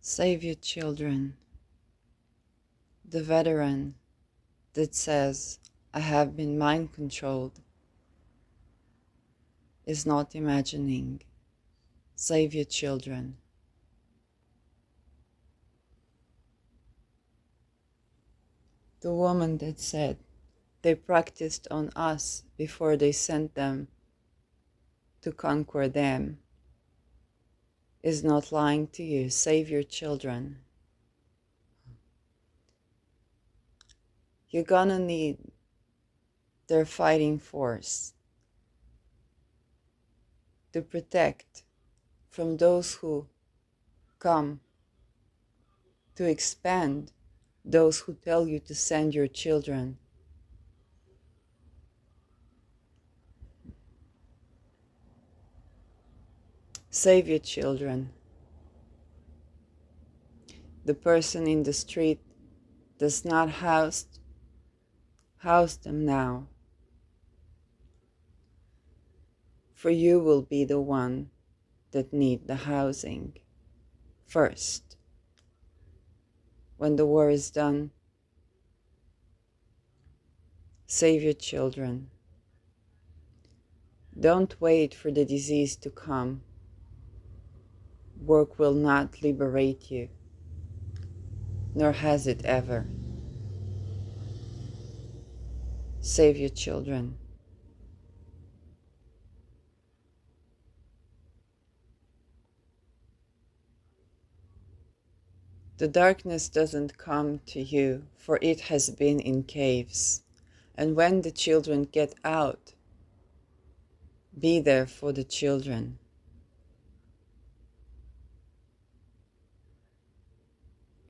Save your children. The veteran that says, I have been mind controlled, is not imagining. Save your children. The woman that said, they practiced on us before they sent them to conquer them, is not lying to you. Save your children. You're gonna need their fighting force to protect from those who come to expand, those who tell you to send your children. Save your children. The person in the street does not house them now, for you will be the one that need the housing first. When the war is done, save your children. Don't wait for the disease to come. Work will not liberate you, nor has it ever. Save your children. The darkness doesn't come to you, for it has been in caves. And when the children get out, be there for the children.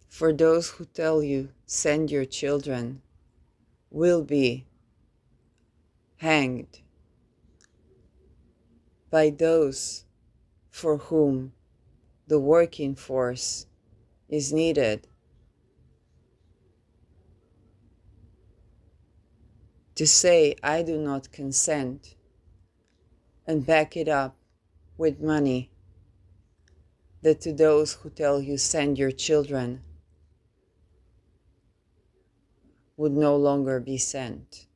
For those who tell you, send your children, will be hanged by those for whom the working force is needed to say, I do not consent, and back it up with money, that to those who tell you, send your children, would no longer be sent.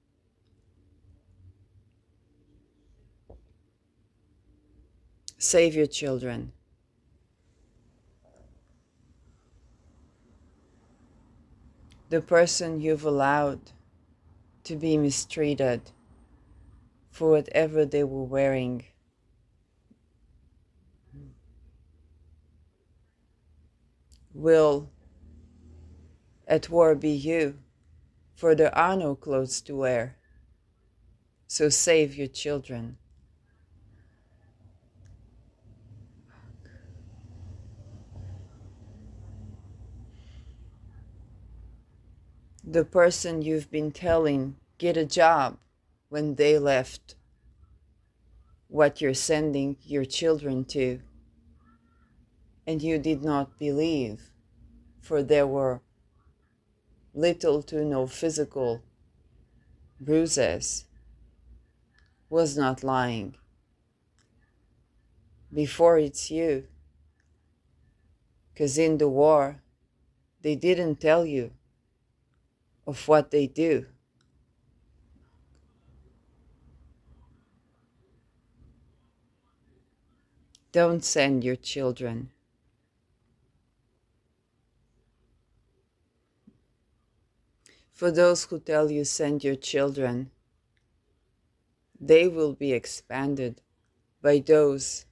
Save your children. The person you've allowed to be mistreated for whatever they were wearing will at war be you, for there are no clothes to wear. So save your children. The person you've been telling, get a job, when they left what you're sending your children to, and you did not believe, for there were little to no physical bruises, was not lying. Before it's you, because in the war, they didn't tell you of what they do. Don't send your children. For those who tell you, send your children, they will be expanded by those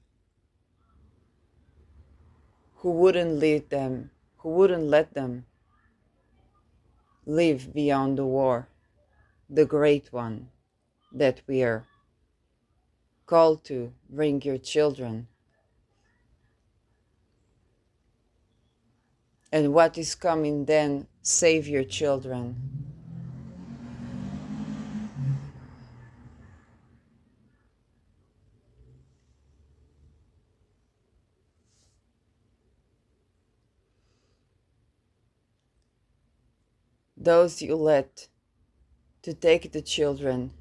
who wouldn't let them live beyond the war, the great one that we are called to bring your children. And what is coming then, save your children. Those you let to take the children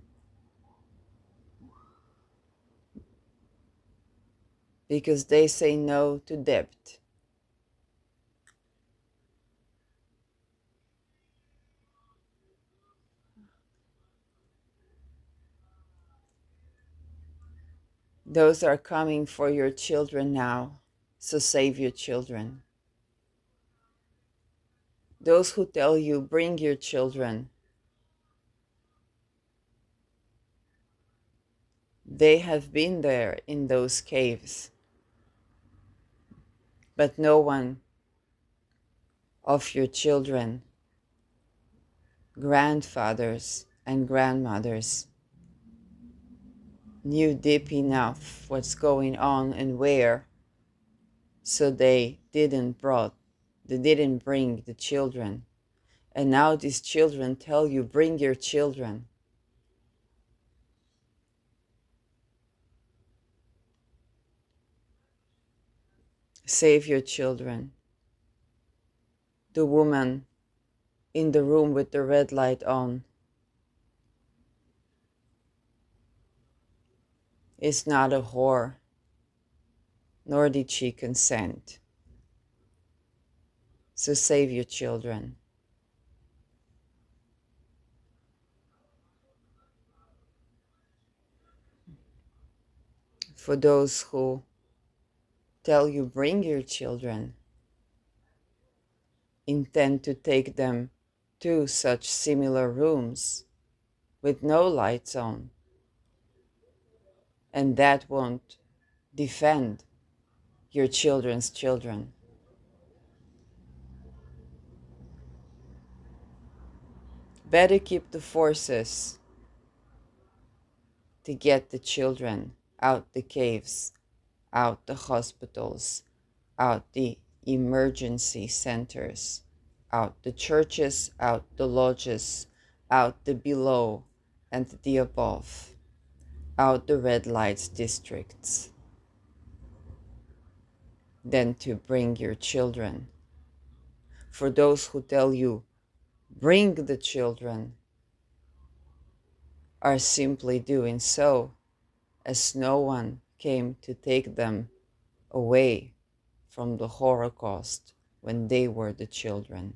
because they say no to debt, Those are coming for your children now, so save your children. Those who tell you, bring your children, they have been there in those caves, but no one of your children, grandfathers and grandmothers, knew deep enough what's going on and where, so they didn't bring the children. And now these children tell you, bring your children. Save your children. The woman in the room with the red light on is not a whore, nor did she consent. So save your children. For those who tell you, bring your children, intend to take them to such similar rooms with no lights on, and that won't defend your children's children. Better keep the forces to get the children out the caves, out the hospitals, out the emergency centers, out the churches, out the lodges, out the below and the above, out the red lights districts, than to bring your children. For those who tell you, bring the children, are simply doing so as no one came to take them away from the Holocaust when they were the children.